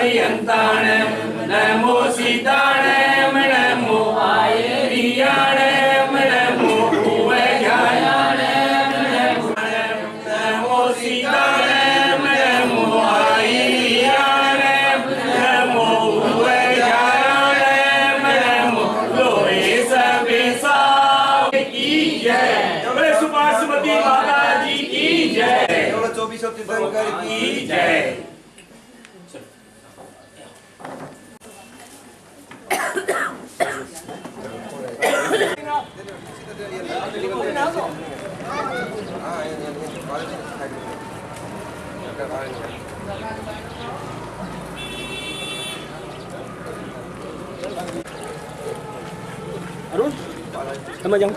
पर्यन्ताण नमो सीताण नमो आयर्याण नमो भुवजायाण नमो सीताण नमो आयर्याण नमो भुवजायाण नमो लोहे सबेसा की जय। सुभाषमती माता जी की जय। 24 तीर्थंकर की जय। Arun sama jauh.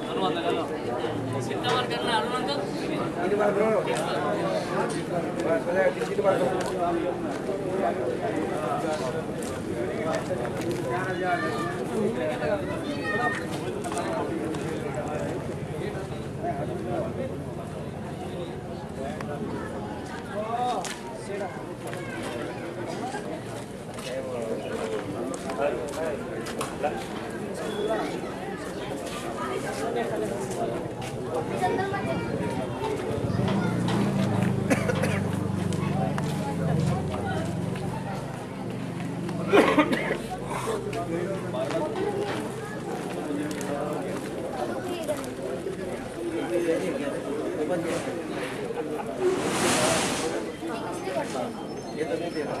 हनुमान लगा लो कितना बार करना हनुमान का 3 बार करो बस 3 बार करो ये तो नहीं दे रहा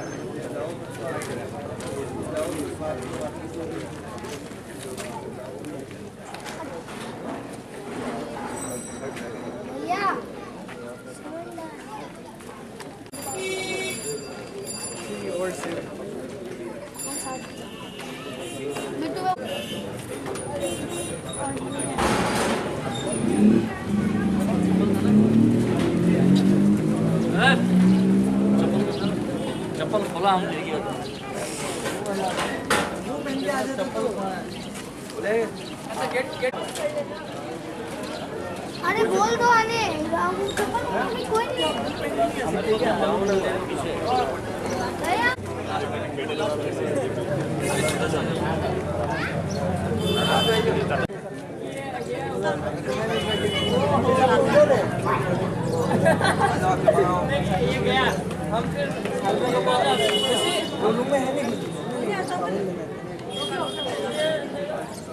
चप्पल खोला हम लेके अरे बोल दो आने कोई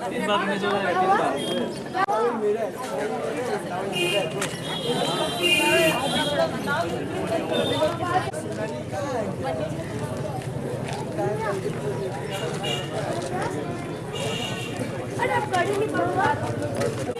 तीन बार में जो है 3 बार अरे आप गाड़ी नहीं पकड़ो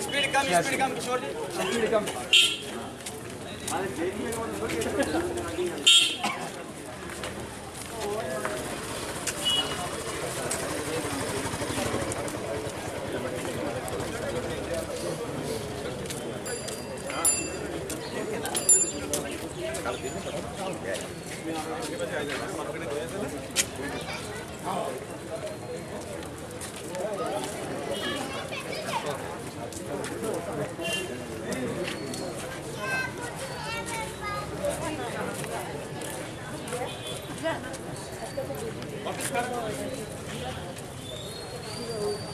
स्पीड कम किशोर जी स्पीड कम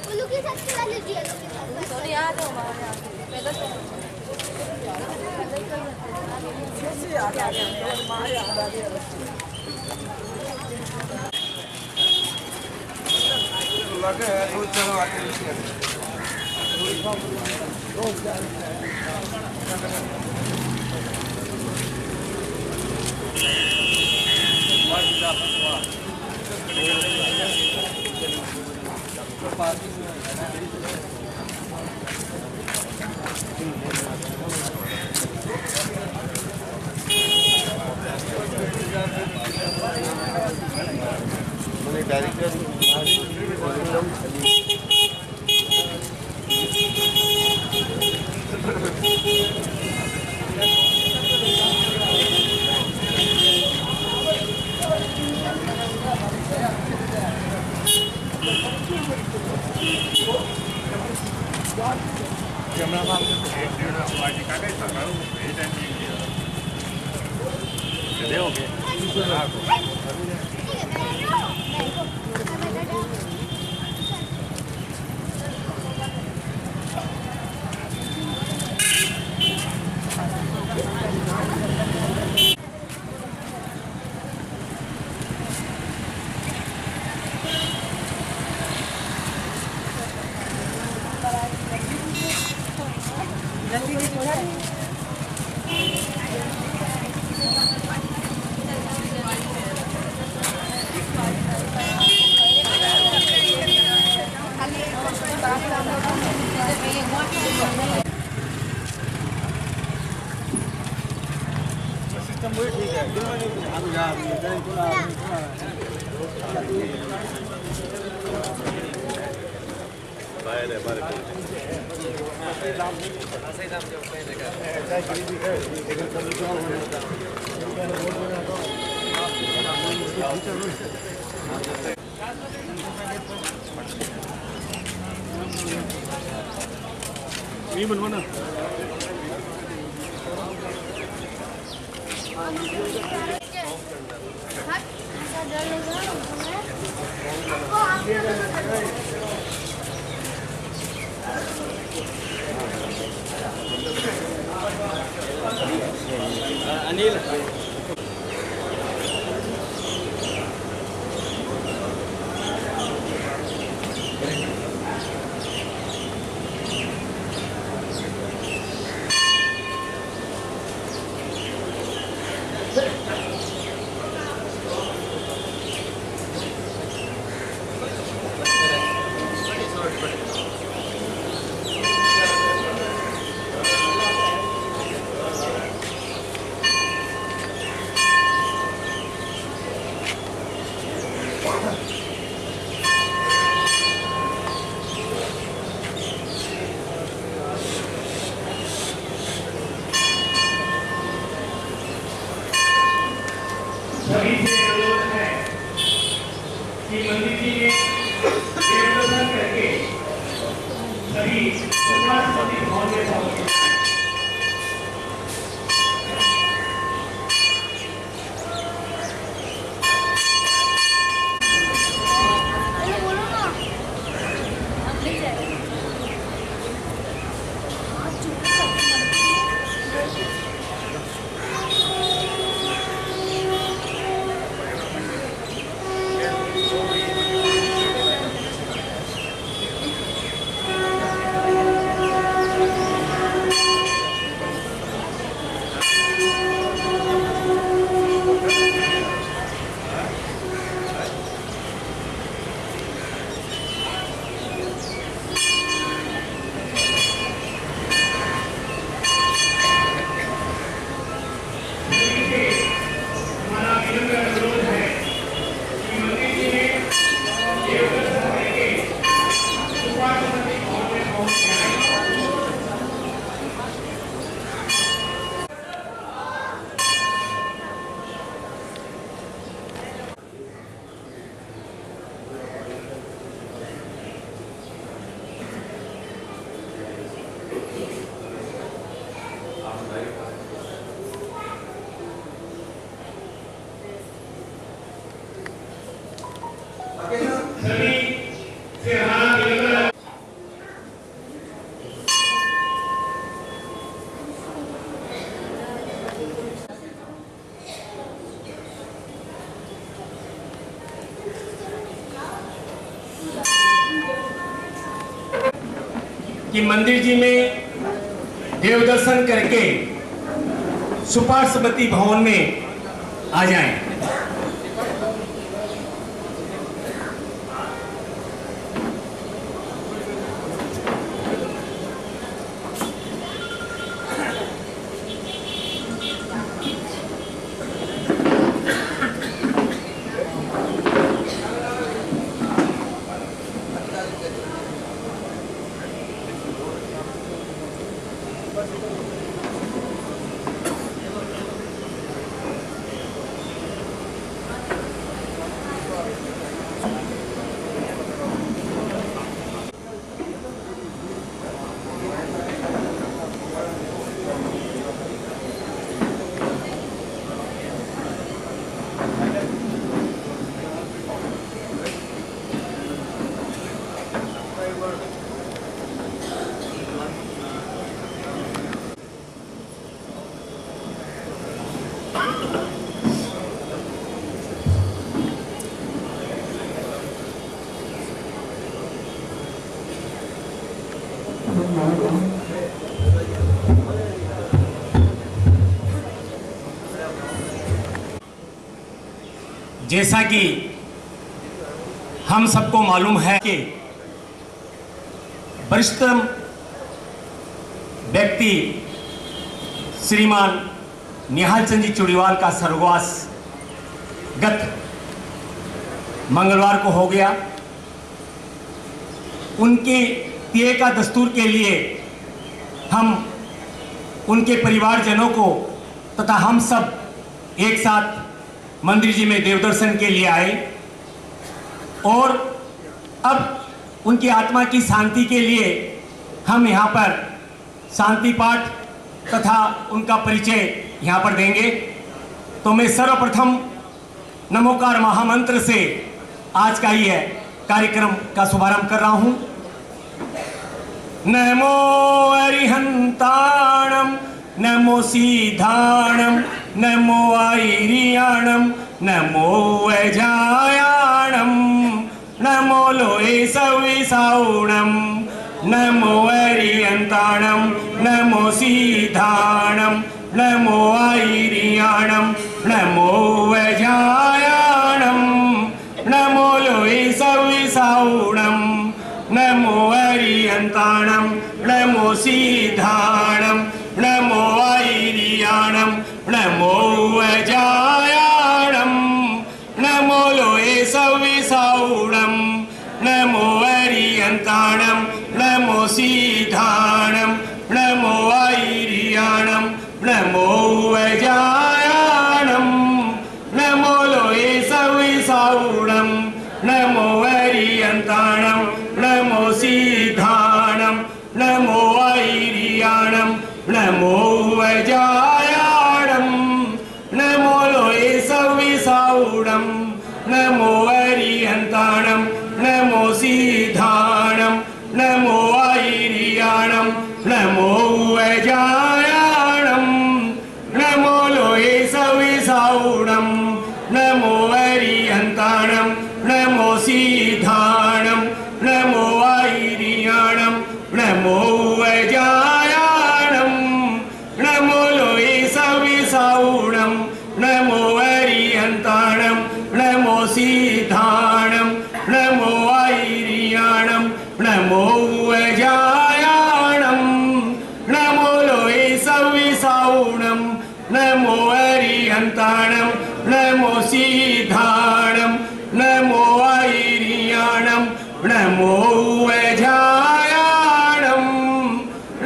उल्लू के साथ खिला लीजिए सॉरी आ जाओ बाहर आ पैदल चलो लगे तो चलो आगे डायरेक्टर सिस्टम वही ठीक है नहीं बनवाना अनिल सभी से अनुरोध है कि मंदिर जी में देवदर्शन करके सभी उपवासपति भवन में पहुंचे। कि मंदिर जी में देव दर्शन करके सुपार्श्वती भवन में आ जाएं। जैसा कि हम सबको मालूम है कि वरिष्ठतम व्यक्ति श्रीमान निहाल चंद जी चुड़ीवाल का स्वर्गवास गत मंगलवार को हो गया। उनके तिये का दस्तूर के लिए हम उनके परिवारजनों को तथा हम सब एक साथ मंदिर जी में देव दर्शन के लिए आए और अब उनकी आत्मा की शांति के लिए हम यहाँ पर शांति पाठ तथा उनका परिचय यहाँ पर देंगे। तो मैं सर्वप्रथम नमोकार महामंत्र से आज का ये कार्यक्रम का शुभारंभ कर रहा हूँ। नमो अरिहंताणम नमो सीधाणम नमो आईरियाणम नमो वैजायाणम नमो लोए सविसाउणम नमो अरिहंताणम नमो सीधाणम नमो आईरियाणम नमो वैजायाणम नमो लोए सविसाउणम नमो अरिहंताणम नमो सीधाणम नमो आईरियाणम नमो वैजायाणम नमो लोए सविसाउणम नमो अरिहंताणम नमो सीधाणम नमो आईरियाणम नमो वैजायाणम नमो लोए सविसाउणम नमो अरिहंताणम नमो सीधाणम नमो आईरियाणम नमो वैजायाणम नमो लोए सविसाउणम नमो अरिहंताणम नमो सीधाणम नमो आईरियाणम नमो वैजायाणम नमो लोए सविसाउणम नमो अरिहंताणम नमो सीधाणम नमो आईरियाणम नमो वैजायाणम नमो लोए सविसाउणम नमो अरिहंताणम नमो सीधाणम नमो आईरियाणम नमो वैजायाणम नमो लोए सविसाउणम नमो अरिहंताणम नमो सीधाणम नमो आईरियाणम नमो वैजायाणम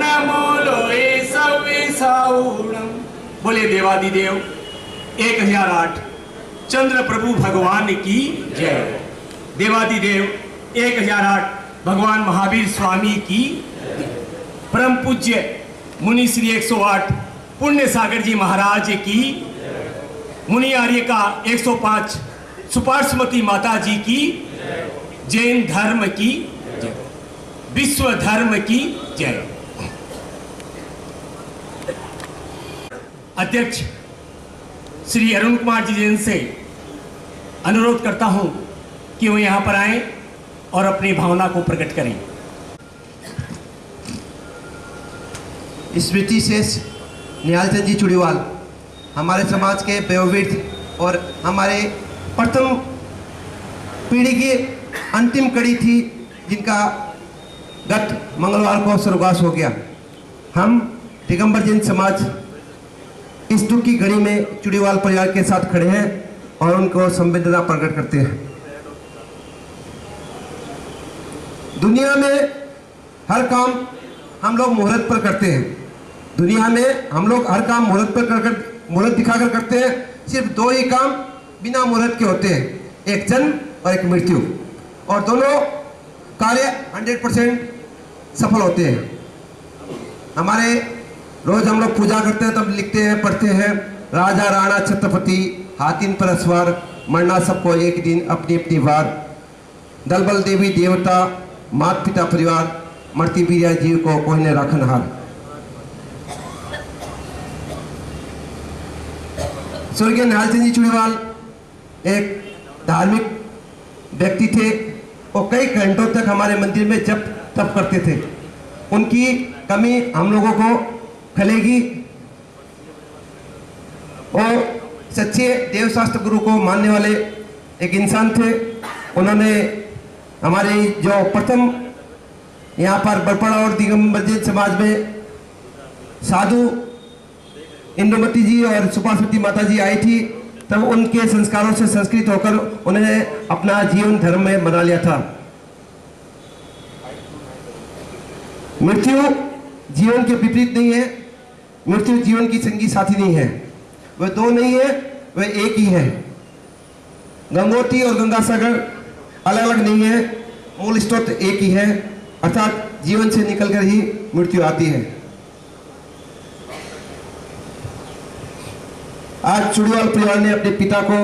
नमो लोए सविसाउणम। बोले देवादिदेव 1008 चंद्र प्रभु भगवान की जय। देवादिदेव 1008 भगवान महावीर स्वामी की। परम पूज्य मुनि श्री 108 पुण्य सागर जी महाराज की। मुनि आर्य का 105 सुपार्श्वती माता जी की। जैन धर्म की जय। विश्व धर्म की जय। अध्यक्ष श्री अरुण कुमार जी जैन से अनुरोध करता हूं कि वो यहां पर आएं और अपनी भावना को प्रकट करें। स्मृति शेष निहाल चंद जी चुड़ीवाल हमारे समाज के वयोवृद्ध और हमारे प्रथम पीढ़ी की अंतिम कड़ी थी, जिनका गत मंगलवार को स्वर्गवास हो गया। हम दिगंबर जैन समाज इस दुख की घड़ी में चुड़ीवाल परिवार के साथ खड़े हैं और उनको संवेदना प्रकट करते हैं। दुनिया में हर काम हम लोग मुहूर्त पर करते हैं। दुनिया में हम लोग हर काम मुहूर्त पर कर मुहूर्त दिखाकर करते हैं। सिर्फ दो ही काम बिना मुहूर्त के होते हैं, एक जन्म और एक मृत्यु, और दोनों कार्य 100% सफल होते हैं। हमारे रोज हम लोग पूजा करते हैं, तब लिखते हैं, पढ़ते हैं, राजा राणा छत्रपति हाथिन पर सवार, मरना सबको एक दिन अपनी अपनी बार, दल बल देवी देवता माता पिता परिवार, मरती बीरिया जीव को कोई ने राखन हार। स्वर्गीय निहाल चंद जी चूड़ीवाल एक धार्मिक व्यक्ति थे और कई घंटों तक हमारे मंदिर में जप तप करते थे। उनकी कमी हम लोगों को खलेगी और सच्चे देवशास्त्र गुरु को मानने वाले एक इंसान थे। उन्होंने हमारे जो प्रथम यहाँ पर बरपड़ा और दिगंबर जैन समाज में साधु इंदुमती जी और सुभाषवती माता जी आई थी, तब उनके संस्कारों से संस्कृत होकर उन्होंने अपना जीवन धर्म में बना लिया था। मृत्यु जीवन के विपरीत नहीं है, मृत्यु जीवन की संगी साथी नहीं है, वह दो नहीं है, वह एक ही है। गंगोत्री और गंगासागर अलग अलग नहीं है, मूल स्रोत एक ही है, अर्थात जीवन से निकलकर ही मृत्यु आती है। आज चूड़ीवाल परिवार ने अपने पिता को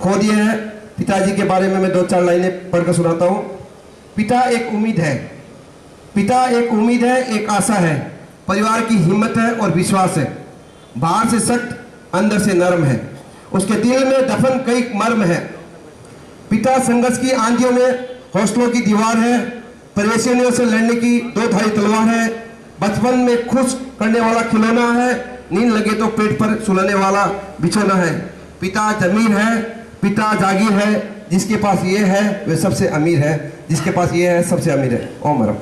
खो दिया है। पिताजी के बारे में मैं 2-4 लाइनें पढ़कर सुनाता हूँ। पिता एक उम्मीद है, पिता एक उम्मीद है, एक आशा है, परिवार की हिम्मत है और विश्वास है। बाहर से सख्त, अंदर से नरम है, उसके दिल में दफन कई मर्म है। पिता संघर्ष की आंधियों में हौसलों की दीवार है, परेशानियों से लड़ने की 2 धारी तलवार है, बचपन में खुश करने वाला खिलौना है, नींद लगे तो पेट पर सुलाने वाला बिछौना है। पिता जमीर है, पिता जागीर है, जिसके पास ये है वह सबसे अमीर है, जिसके पास ये है सबसे अमीर है। ओम हरम।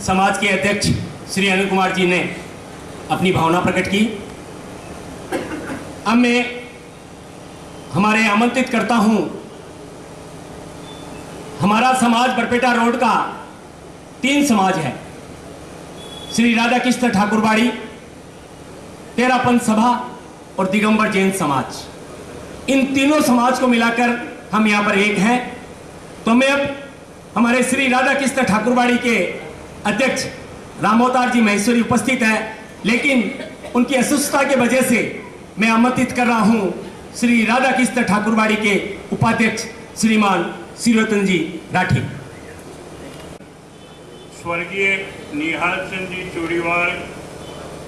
समाज के अध्यक्ष श्री अनिल कुमार जी ने अपनी भावना प्रकट की। अब मैं हमारे आमंत्रित करता हूं, हमारा समाज बरपेटा रोड का 3 समाज है, श्री राधा कृष्ण ठाकुरबाड़ी, तेरापंथ सभा और दिगंबर जैन समाज। इन तीनों समाज को मिलाकर हम यहाँ पर एक हैं। तो मैं अब हमारे श्री राधा कृष्ण ठाकुरबाड़ी के अध्यक्ष रामोतार जी महेश्वरी उपस्थित है, लेकिन उनकी असुस्थता के वजह से मैं आमंत्रित कर रहा हूं श्री राधा कृष्ण ठाकुरबाड़ी के उपाध्यक्ष श्रीमान शिरोतन जी राठी। स्वर्गीय निहाल चंद जी चूड़ीवाल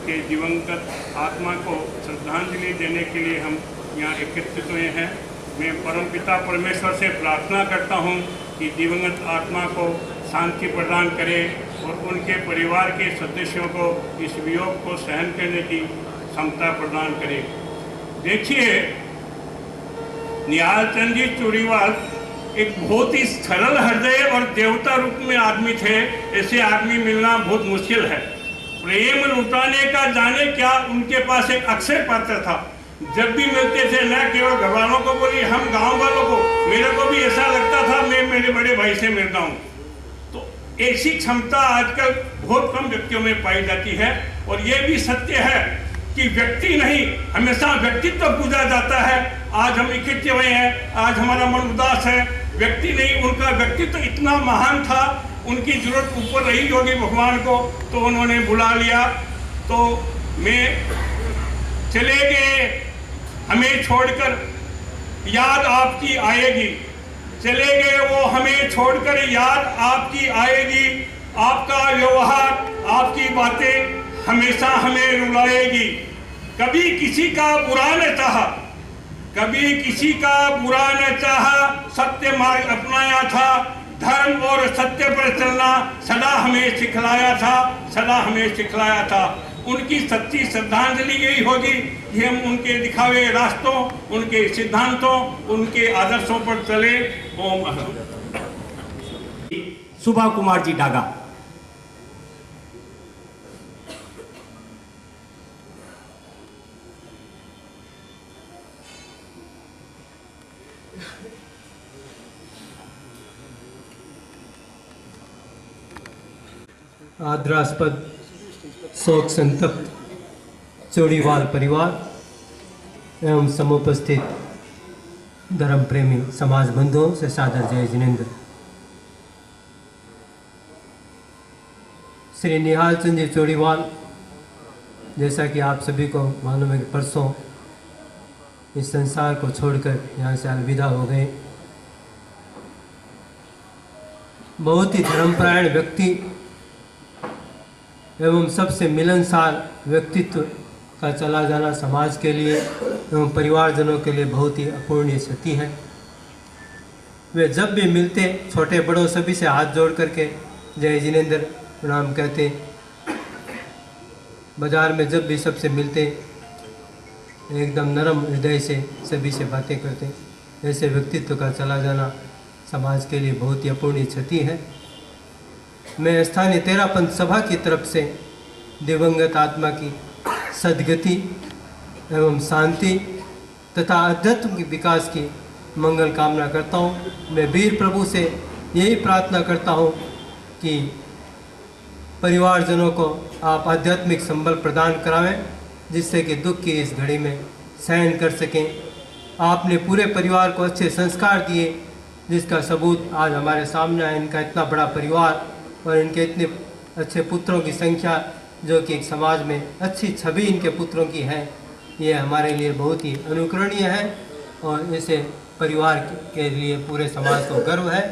के दिवंगत आत्मा को श्रद्धांजलि देने के लिए हम यहाँ एकत्रित हुए हैं। मैं परमपिता परमेश्वर से प्रार्थना करता हूँ कि दिवंगत आत्मा को शांति प्रदान करे और उनके परिवार के सदस्यों को इस वियोग को सहन करने की क्षमता प्रदान करे। देखिए, निहाल चंद जी चूड़ीवाल एक बहुत ही सरल हृदय और देवता रूप में आदमी थे। ऐसे आदमी मिलना बहुत मुश्किल है। प्रेम लुटाने का जाने क्या उनके पास एक अक्षय पात्र था। जब भी मिलते थे, न केवल घर वालों को बोली, हम गांव वालों को, मेरे को भी ऐसा लगता था मैं मेरे बड़े भाई से मिलता हूँ। तो ऐसी क्षमता आजकल बहुत कम व्यक्तियों में पाई जाती है। और ये भी सत्य है कि व्यक्ति नहीं, हमेशा व्यक्तित्व पूजा जाता है। आज हम इकट्ठे हुए हैं, आज हमारा मन उदास है, व्यक्ति नहीं, उनका व्यक्तित्व इतना महान था, उनकी जरूरत ऊपर रही होगी भगवान को, तो उन्होंने बुला लिया। तो मैं चले गए, हमें छोड़कर याद आपकी आएगी, चले गए वो हमें छोड़कर याद आपकी आएगी। आपका व्यवहार, आपकी बातें हमेशा हमें रुलाएगी। कभी किसी का बुरा न चाहा, कभी किसी का बुरा न चाहा, सत्य मार्ग अपनाया था, धर्म और सत्य पर चलना सदा हमें सिखलाया था, सदा हमें सिखलाया था। उनकी सच्ची श्रद्धांजलि यही होगी कि हम उनके दिखावे रास्तों, उनके सिद्धांतों, उनके आदर्शों पर चले। ओम अहम। सुभा कुमार जी डागा। आदरास्पद शोक संतप्त चूड़ीवाल परिवार एवं समुपस्थित धर्म प्रेमी समाज बंधुओं से सादर जय जिनेंद्र। श्री निहाल चंद जी चूड़ीवाल, जैसा कि आप सभी को मालूम है कि परसों इस संसार को छोड़कर यहाँ से अलविदा हो गए। बहुत ही धर्मपरायण व्यक्ति, एवं सबसे मिलनसार व्यक्तित्व का चला जाना समाज के लिए एवं परिवारजनों के लिए बहुत ही अपूर्णीय क्षति है। वे जब भी मिलते छोटे बड़ों सभी से हाथ जोड़ करके जय जिनेंद्र प्रणाम कहते, बाजार में जब भी सबसे मिलते एकदम नरम हृदय से सभी से बातें करते। ऐसे व्यक्तित्व का चला जाना समाज के लिए बहुत ही अपूर्णीय क्षति है। मैं स्थानीय तेरापंथ सभा की तरफ से दिवंगत आत्मा की सद्गति एवं शांति तथा अध्यात्म के विकास की मंगल कामना करता हूँ। मैं वीर प्रभु से यही प्रार्थना करता हूँ कि परिवारजनों को आप आध्यात्मिक संबल प्रदान करावें, जिससे कि दुख की इस घड़ी में सहन कर सकें। आपने पूरे परिवार को अच्छे संस्कार दिए, जिसका सबूत आज हमारे सामने है। इनका इतना बड़ा परिवार और इनके इतने अच्छे पुत्रों की संख्या, जो कि एक समाज में अच्छी छवि इनके पुत्रों की है, ये हमारे लिए बहुत ही अनुकरणीय है और ऐसे परिवार के लिए पूरे समाज को गर्व है।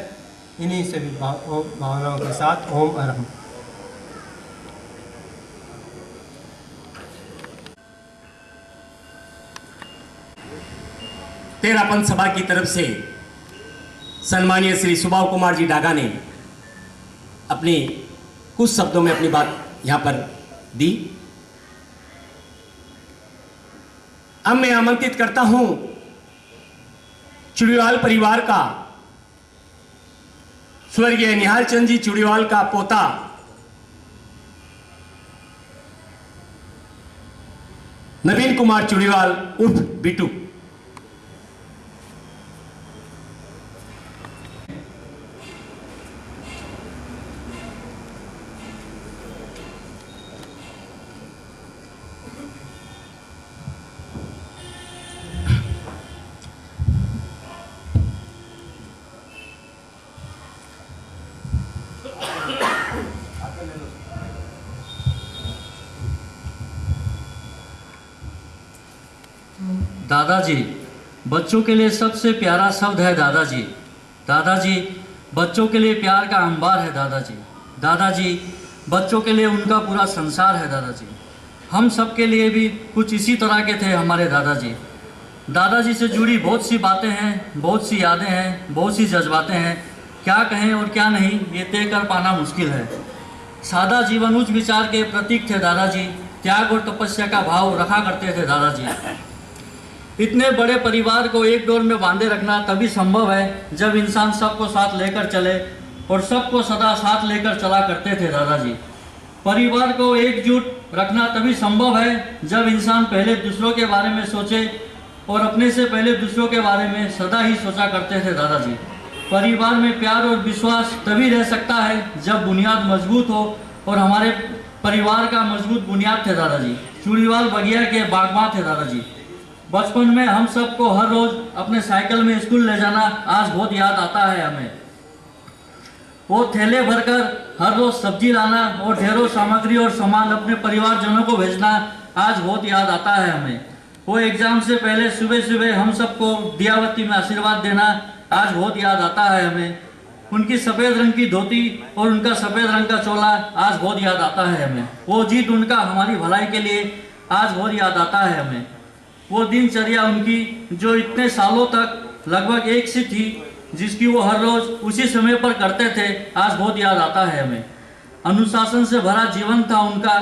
इन्हीं सभी भावनाओं के साथ ओम अरहम। तेरापंथ सभा की तरफ से सम्मानीय श्री सुभाव कुमार जी डागा ने अपनी कुछ शब्दों में अपनी बात यहाँ पर दी। अब मैं आमंत्रित करता हूं चुड़ीवाल परिवार का, स्वर्गीय निहाल चंद जी चुड़ीवाल का पोता नवीन कुमार चुड़ीवाल उर्फ बिट्टू। दादाजी बच्चों के लिए सबसे प्यारा शब्द है दादाजी। दादाजी बच्चों के लिए प्यार का अंबार है दादाजी। दादाजी बच्चों के लिए उनका पूरा संसार है दादाजी। हम सब के लिए भी कुछ इसी तरह के थे हमारे दादाजी। दादाजी से जुड़ी बहुत सी बातें हैं, बहुत सी यादें हैं, बहुत सी जज्बातें हैं। क्या कहें और क्या नहीं ये तय कर पाना मुश्किल है। सादा जीवन उच्च विचार के प्रतीक थे दादाजी। त्याग और तपस्या का भाव रखा करते थे दादाजी। इतने बड़े परिवार को एक डोर में बांधे रखना तभी संभव है जब इंसान सबको साथ लेकर चले, और सबको सदा साथ लेकर चला करते थे दादाजी। परिवार को एकजुट रखना तभी संभव है जब इंसान पहले दूसरों के बारे में सोचे और अपने से पहले दूसरों के बारे में सदा ही सोचा करते थे दादाजी। परिवार में प्यार और विश्वास तभी रह सकता है जब बुनियाद मजबूत हो, और हमारे परिवार का मजबूत बुनियाद थे दादाजी। चूड़ीवाल बगिया के बागबान थे दादाजी। बचपन में हम सबको हर रोज अपने साइकिल में स्कूल ले जाना आज बहुत याद आता है हमें। वो थैले भरकर हर रोज सब्जी लाना और ढेरों सामग्री और सामान अपने परिवारजनों को भेजना आज बहुत याद आता है हमें। वो एग्जाम से पहले सुबह सुबह हम सबको दियावती में आशीर्वाद देना आज बहुत याद आता है हमें। उनकी सफ़ेद रंग की धोती और उनका सफ़ेद रंग का चोला आज बहुत याद आता है हमें। वो जीत उनका हमारी भलाई के लिए आज बहुत याद आता है हमें। वो दिनचर्या उनकी जो इतने सालों तक लगभग एक सी थी, जिसकी वो हर रोज उसी समय पर करते थे, आज बहुत याद आता है हमें। अनुशासन से भरा जीवन था उनका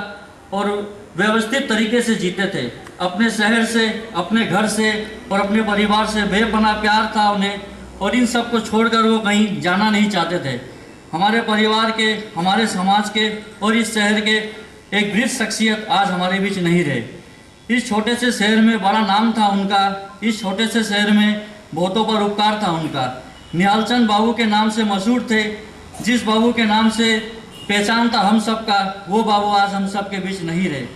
और व्यवस्थित तरीके से जीते थे। अपने शहर से, अपने घर से और अपने परिवार से बेपनाह प्यार था उन्हें, और इन सब को छोड़कर वो कहीं जाना नहीं चाहते थे। हमारे परिवार के, हमारे समाज के और इस शहर के एक वृद्ध शख्सियत आज हमारे बीच नहीं रहे। इस छोटे से शहर में बड़ा नाम था उनका। इस छोटे से शहर में बहुतों पर उपकार था उनका। निहालचंद बाबू के नाम से मशहूर थे। जिस बाबू के नाम से पहचान था हम सब का, वो बाबू आज हम सब के बीच नहीं रहे।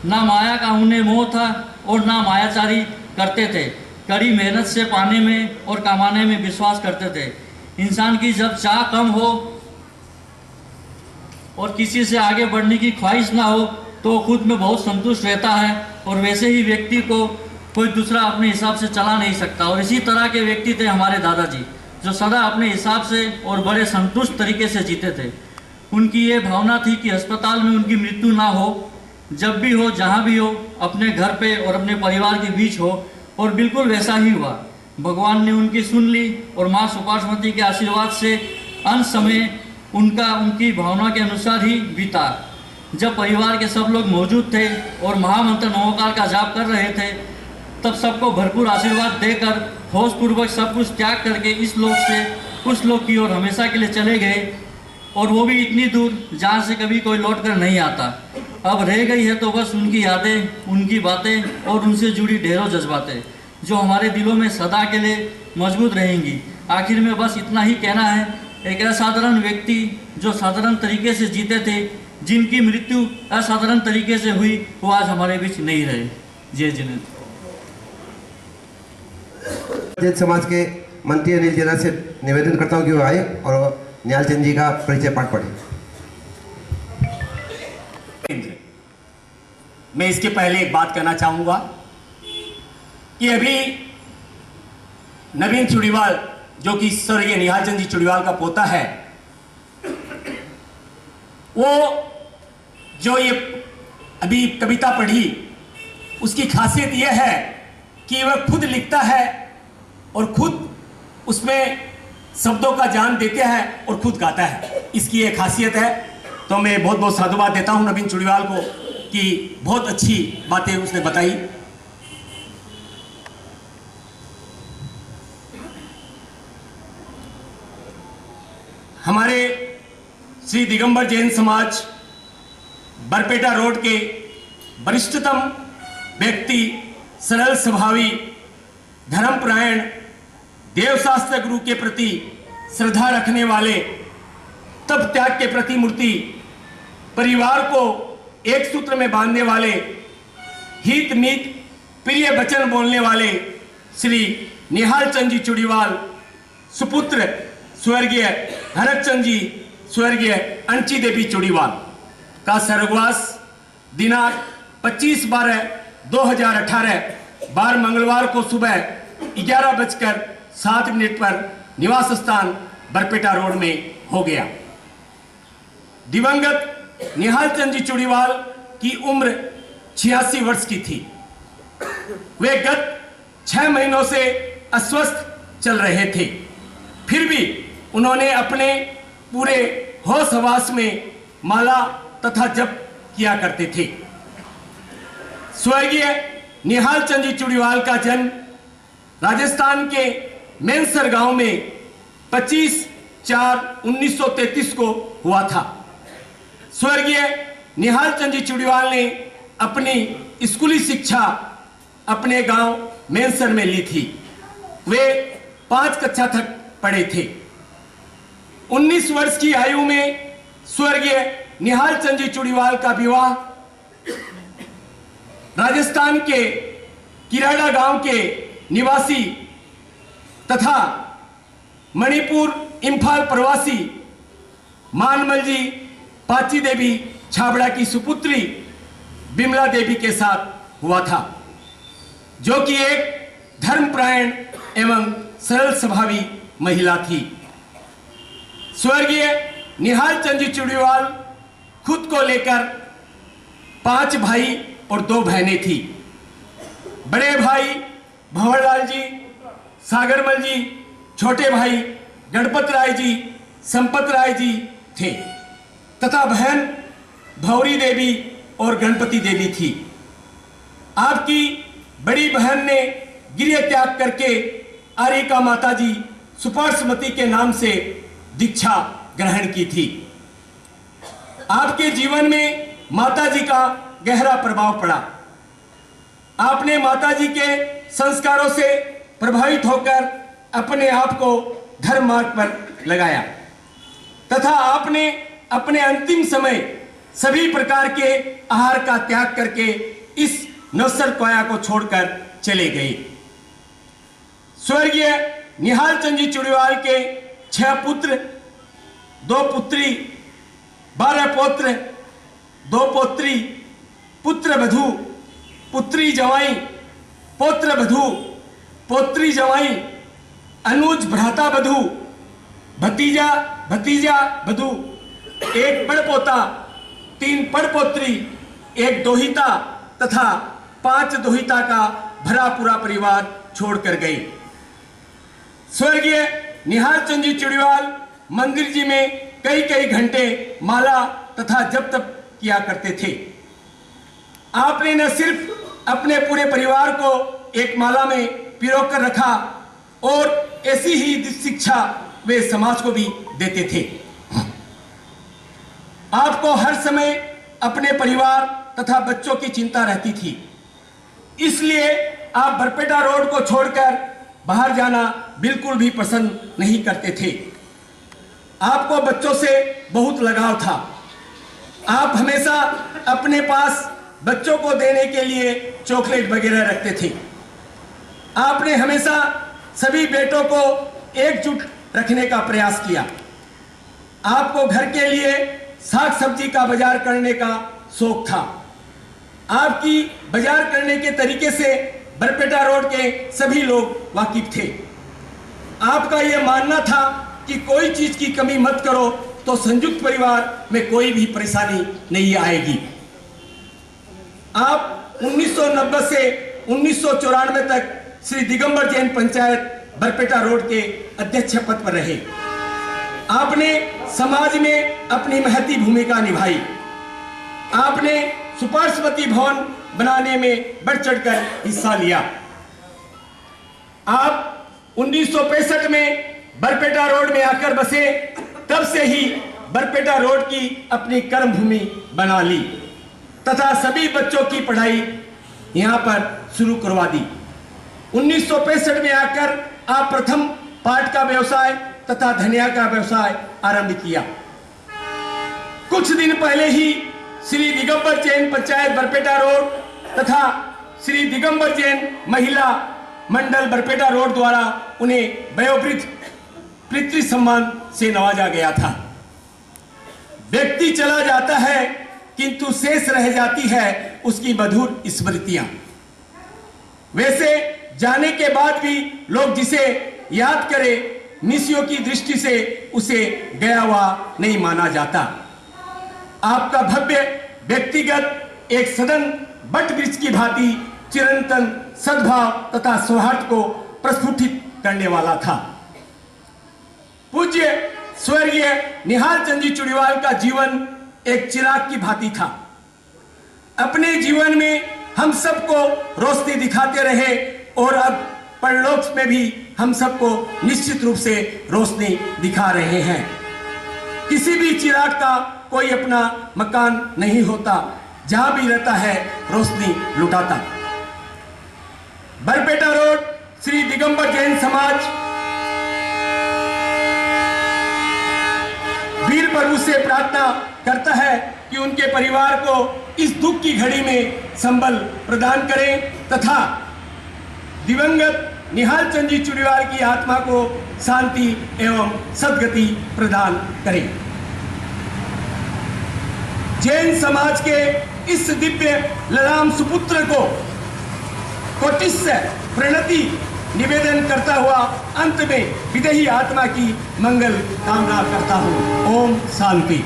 ना माया का उन्हें मोह था और ना मायाचारी करते थे। कड़ी मेहनत से पाने में और कमाने में विश्वास करते थे। इंसान की जब चाह कम हो और किसी से आगे बढ़ने की ख्वाहिश ना हो तो खुद में बहुत संतुष्ट रहता है, और वैसे ही व्यक्ति को कोई दूसरा अपने हिसाब से चला नहीं सकता। और इसी तरह के व्यक्ति थे हमारे दादाजी, जो सदा अपने हिसाब से और बड़े संतुष्ट तरीके से जीते थे। उनकी ये भावना थी कि अस्पताल में उनकी मृत्यु ना हो, जब भी हो, जहाँ भी हो, अपने घर पे और अपने परिवार के बीच हो, और बिल्कुल वैसा ही हुआ। भगवान ने उनकी सुन ली और माँ सुपार्श्वती के आशीर्वाद से अंत समय उनकी भावना के अनुसार ही बीता। जब परिवार के सब लोग मौजूद थे और महामंत्र नमोकार का जाप कर रहे थे, तब सबको भरपूर आशीर्वाद देकर होशपूर्वक सब कुछ त्याग करके इस लोक से उस लोक की ओर हमेशा के लिए चले गए, और वो भी इतनी दूर जहाँ से कभी कोई लौट कर नहीं आता। अब रह गई है तो बस उनकी यादें, उनकी बातें और उनसे जुड़ी ढेरों जज्बातें, जो हमारे दिलों में सदा के लिए मजबूत रहेंगी। आखिर में बस इतना ही कहना है, एक असाधारण व्यक्ति जो साधारण तरीके से जीते थे, जिनकी मृत्यु असाधारण तरीके से हुई, वो आज हमारे बीच नहीं रहे। जय जिनेन्द्र। जैन समाज के मंत्री अनिल जेना से निवेदन करता हूँ कि वो आए और निहाल चंद जी का परिचय पाठ पढ़े। मैं इसके पहले एक बात कहना चाहूंगा कि अभी नवीन चुड़ीवाल, जो कि स्वर्गीय निहाल चंद जी चुड़ीवाल का पोता है, वो जो ये अभी कविता पढ़ी, उसकी खासियत यह है कि वह खुद लिखता है और खुद उसमें शब्दों का जान देते हैं और खुद गाता है। इसकी एक खासियत है। तो मैं बहुत बहुत साधुवाद देता हूं नवीन चुड़ीवाल को कि बहुत अच्छी बातें उसने बताई। हमारे श्री दिगंबर जैन समाज बरपेटा रोड के वरिष्ठतम व्यक्ति, सरल स्वभावी, धर्मपरायण, देवशास्त्र गुरु के प्रति श्रद्धा रखने वाले, तप त्याग के प्रति मूर्ति, परिवार को एक सूत्र में बांधने वाले, हित मीत प्रिय वचन बोलने वाले श्री निहाल चंद जी चुड़ीवाल सुपुत्र स्वर्गीय हरक चंद जी, स्वर्गीय अंची देवी चुड़ीवाल का स्वर्गवास दिनांक 25/12/2018 बार मंगलवार को सुबह 11:07 पर निवास स्थान बरपेटा रोड में हो गया। दिवंगत निहाल चंद जी चुड़ीवाल की उम्र 86 वर्ष की थी। वे गत 6 महीनों से अस्वस्थ चल रहे थे, फिर भी उन्होंने अपने पूरे होश हवास में माला तथा जप किया करते थे। स्वर्गीय निहाल चंद जी चुड़ीवाल का जन्म राजस्थान के मेंसर गांव में 25/4/1933 को हुआ था। स्वर्गीय निहाल चंद जी चुड़ीवाल ने अपनी स्कूली शिक्षा अपने गांव मेंसर में ली थी। वे 5 कक्षा तक पढ़े थे। 19 वर्ष की आयु में स्वर्गीय निहाल चंद जी चुड़ीवाल का विवाह राजस्थान के किराड़ा गांव के निवासी तथा मणिपुर इंफाल प्रवासी मानमल जी पाची देवी छाबड़ा की सुपुत्री बिमला देवी के साथ हुआ था, जो कि एक धर्मपरायण एवं सरल स्वभावी महिला थी। स्वर्गीय निहाल चंद जी चुड़ीवाल खुद को लेकर 5 भाई और 2 बहनें थी। बड़े भाई भंवरलाल जी, सागरमल जी, छोटे भाई गणपत राय जी, संपत राय जी थे तथा बहन भौरी देवी और गणपति देवी थी। आपकी बड़ी बहन ने गृह त्याग करके आरिका माता जी सुपार्श्वती के नाम से दीक्षा ग्रहण की थी। आपके जीवन में माता जी का गहरा प्रभाव पड़ा। आपने माता जी के संस्कारों से प्रभावित होकर अपने आप को धर्म मार्ग पर लगाया तथा आपने अपने अंतिम समय सभी प्रकार के आहार का त्याग करके इस नश्वर काया को छोड़कर चले गए। स्वर्गीय निहाल चंद जी चुड़ीवाल के 6 पुत्र, 2 पुत्री, 12 पौत्र, 2 पौत्री, पुत्र वधू, पुत्री जवाई, पौत्र वधू, पौत्री जवाई, अनुज भ्राता वधू, भतीजा भतीजा वधू, एक बड़पोता, 3 बड़पोत्री, एक दोहिता तथा 5 दोहिता का भरा पूरा परिवार छोड़कर गई। स्वर्गीय निहाल चंद जी चुड़ीवाल मंदिर जी में कई कई घंटे माला तथा जप तप किया करते थे। आपने न सिर्फ अपने पूरे परिवार को एक माला में पिरोकर कर रखा और ऐसी ही शिक्षा वे समाज को भी देते थे। आपको हर समय अपने परिवार तथा बच्चों की चिंता रहती थी, इसलिए आप बरपेटा रोड को छोड़कर बाहर जाना बिल्कुल भी पसंद नहीं करते थे। आपको बच्चों से बहुत लगाव था। आप हमेशा अपने पास बच्चों को देने के लिए चॉकलेट वगैरह रखते थे। आपने हमेशा सभी बेटों को एकजुट रखने का प्रयास किया। आपको घर के लिए साग सब्जी का बाजार करने का शौक था। आपकी बाजार करने के तरीके से बरपेटा रोड के सभी लोग वाकिफ थे। आपका यह मानना था कि कोई चीज की कमी मत करो तो संयुक्त परिवार में कोई भी परेशानी नहीं आएगी। आप 1990 से 1994 तक श्री दिगंबर जैन पंचायत बरपेटा रोड के अध्यक्ष पद पर रहे। आपने समाज में अपनी महती भूमिका निभाई। आपने सुपार्श्वती भवन बनाने में बढ़ चढ़कर हिस्सा लिया। आप 1965 में बरपेटा रोड में आकर बसे, तब से ही बरपेटा रोड की अपनी कर्म भूमि बना ली तथा सभी बच्चों की पढ़ाई यहां पर शुरू करवा दी। 1965 में आकर आप प्रथम पाट का व्यवसाय तथा धनिया का व्यवसाय आरंभ किया। कुछ दिन पहले ही श्री दिगंबर जैन पंचायत बरपेटा रोड तथा श्री दिगंबर जैन महिला मंडल बरपेटा रोड द्वारा उन्हें वयोवृद्ध पितृ सम्मान से नवाजा गया था। व्यक्ति चला जाता है किंतु शेष रह जाती है उसकी मधुर स्मृतियां। वैसे जाने के बाद भी लोग जिसे याद करें, निशियों की दृष्टि से उसे गया हुआ नहीं माना जाता। आपका भव्य व्यक्तिगत एक सदन बट वृक्ष की भांति चिरंतन सद्भाव तथा सौहार्द को प्रस्फुटित करने वाला था। पूज्य स्वर्गीय निहाल चंद जी चुड़ीवाल का जीवन एक चिराग की भांति था। अपने जीवन में हम सबको रोशनी दिखाते रहे और अब परलोक में भी हम सबको निश्चित रूप से रोशनी दिखा रहे हैं। किसी भी चिराग का कोई अपना मकान नहीं होता, जहां भी रहता है रोशनी लुटाता। बरपेटा रोड श्री दिगंबर जैन समाज वीर प्रभु से प्रार्थना करता है कि उनके परिवार को इस दुख की घड़ी में संबल प्रदान करें तथा दिवंगत निहाल चंद जी चुड़ीवाल की आत्मा को शांति एवं सद्गति प्रदान करें। जैन समाज के इस दिव्य ललाम सुपुत्र को कोटिस्य प्रणति निवेदन करता हुआ अंत में विदेही आत्मा की मंगल कामना करता हूँ। ओम शांति।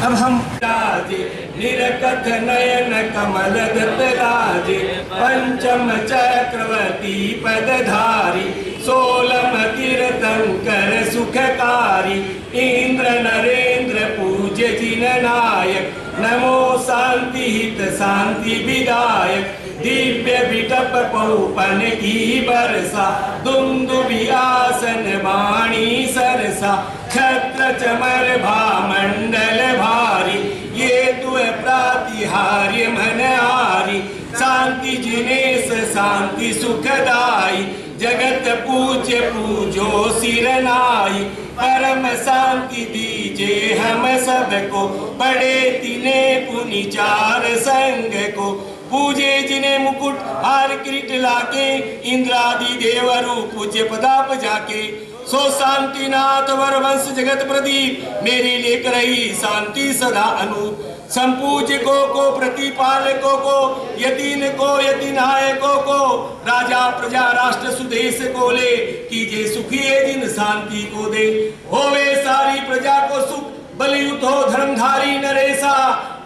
अब हम राजे निरकथ नयन कमल दत्त राजे पंचम चक्रवर्ती पदधारी सोलम तीर्थंकर सुखकारी इंद्र नरेंद्र पूज्य जिन नायक नमो शांति हित शांति विदायक दिव्य विटप पौपन की बरसा दुंदुभि आसन वाणी सरसा छत्र चमर भामंडल भारी ये दुए प्रातिहार्य मन हारी शांति जिनेश शांति सुखदाई जगत पूज्य पूजो सिर नाई परम शांति दीजे हम सबको बड़े तिने पुनि चार संग को पूजे जिन्हें मुकुट हार किरीट लाके इंद्रादि देवरु पूज्य पदाप जाके सो शांति नाथ वर वंश जगत प्रदीप मेरी लेकर रही शांति सदा अनूप संपूजकों को, प्रतिपालकों को, यतीन को, यतीनायकों को, राजा प्रजा राष्ट्र सुदेश को ले, कीजिए सुखी ये दिन शांति को दे। होवे सारी प्रजा को सुख, बलयुत हो धर्मधारी नरेसा,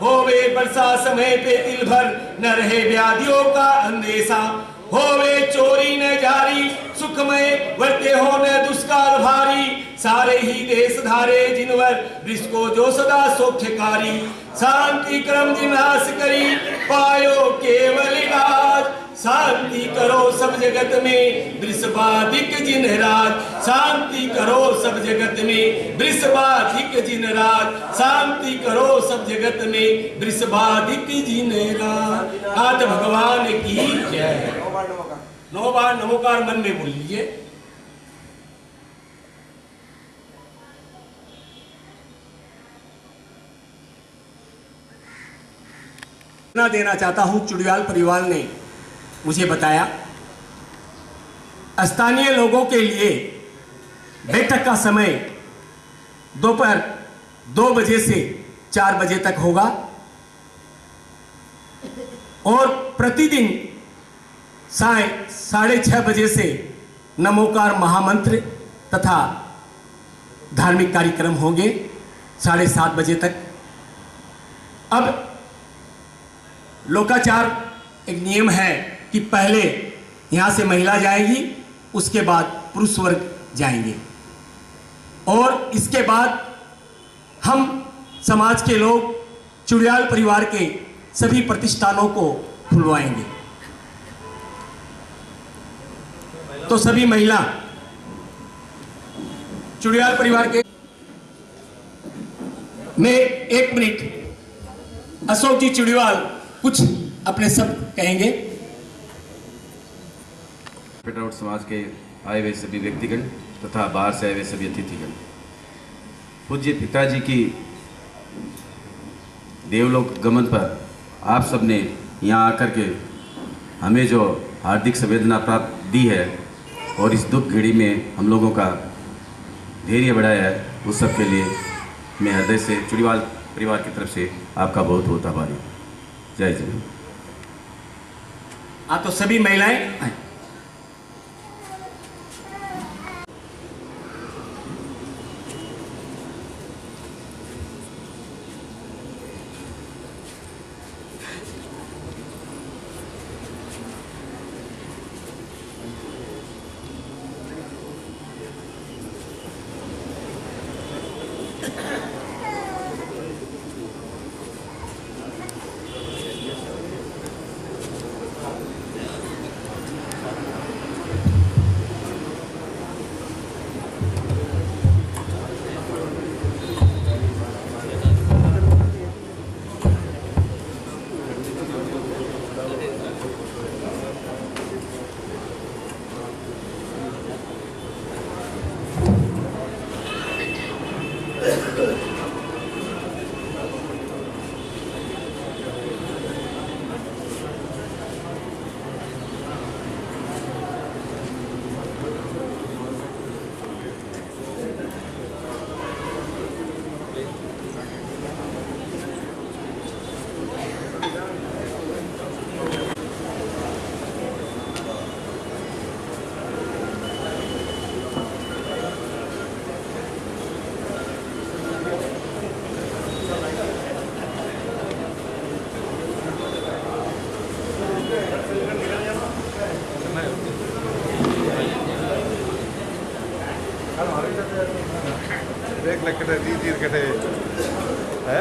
होवे वर्षा समय पे दिल भर, न रहे व्याधियों का अंदेशा। होवे चोरी न जारी, सुखमय वर्ते हो न दुष्काल भारी, सारे ही देश धारे जिनवर, वृष को जो सदा सौख्यकारी। शांति क्रम विनाश करी, पायो केवल इलाज, शांति करो सब जगत में, वृषबाधिक जिन राज। शांति करो सब जगत में, वृषबाधिक जिन राज। शांति करो सब जगत में, वृषबाधिक जिन राज। आद भगवान की जय। 9 बार नमोकार मन में बोल लीजिए। देना चाहता हूं, चुड़ियाल परिवार ने मुझे बताया स्थानीय लोगों के लिए बैठक का समय दोपहर 2 बजे से 4 बजे तक होगा और प्रतिदिन 6:30 बजे से नमोकार महामंत्र तथा धार्मिक कार्यक्रम होंगे 7:30 बजे तक। अब लोकाचार एक नियम है कि पहले यहां से महिला जाएगी, उसके बाद पुरुष वर्ग जाएंगे और इसके बाद हम समाज के लोग चुड़ियाल परिवार के सभी प्रतिष्ठानों को खुलवाएंगे। तो सभी महिला चुड़ियाल परिवार के मैं 1 मिनट अशोक जी चुड़ियाल कुछ अपने शब्द कहेंगे। पेटराउट समाज के आए हुए सभी व्यक्तिगण तथा बाहर से आए हुए सभी अतिथिगण, पूज्य पिताजी की देवलोक गमन पर आप सबने यहाँ आकर के हमें जो हार्दिक संवेदना प्राप्त दी है और इस दुख घड़ी में हम लोगों का धैर्य बढ़ाया है, उस सब के लिए मैं हृदय से चुड़ियाल परिवार की तरफ से आपका बहुत बहुत आभारी हूँ। जय जय। तो सभी महिलाएं आए। देख लकटे दी कटे है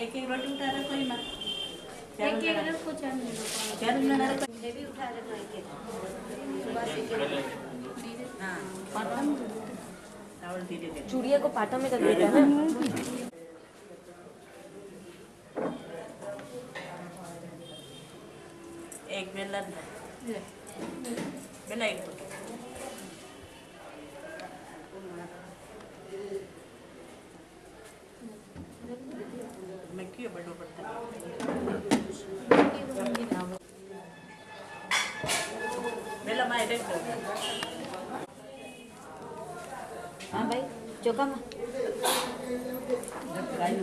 एक रोटी उठा रहा कोई मत एक कुछ भी उठा रहा एक चूड़िया को पाटा में कर देता है ना। एक बेला बेला एक क्यों बड़ो पड़ता बेला मैं देख हाँ भाई चौका में गाय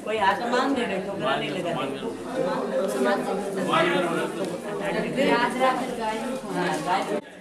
कोई हाथ मांग दे ठोकरा नहीं लगा गाय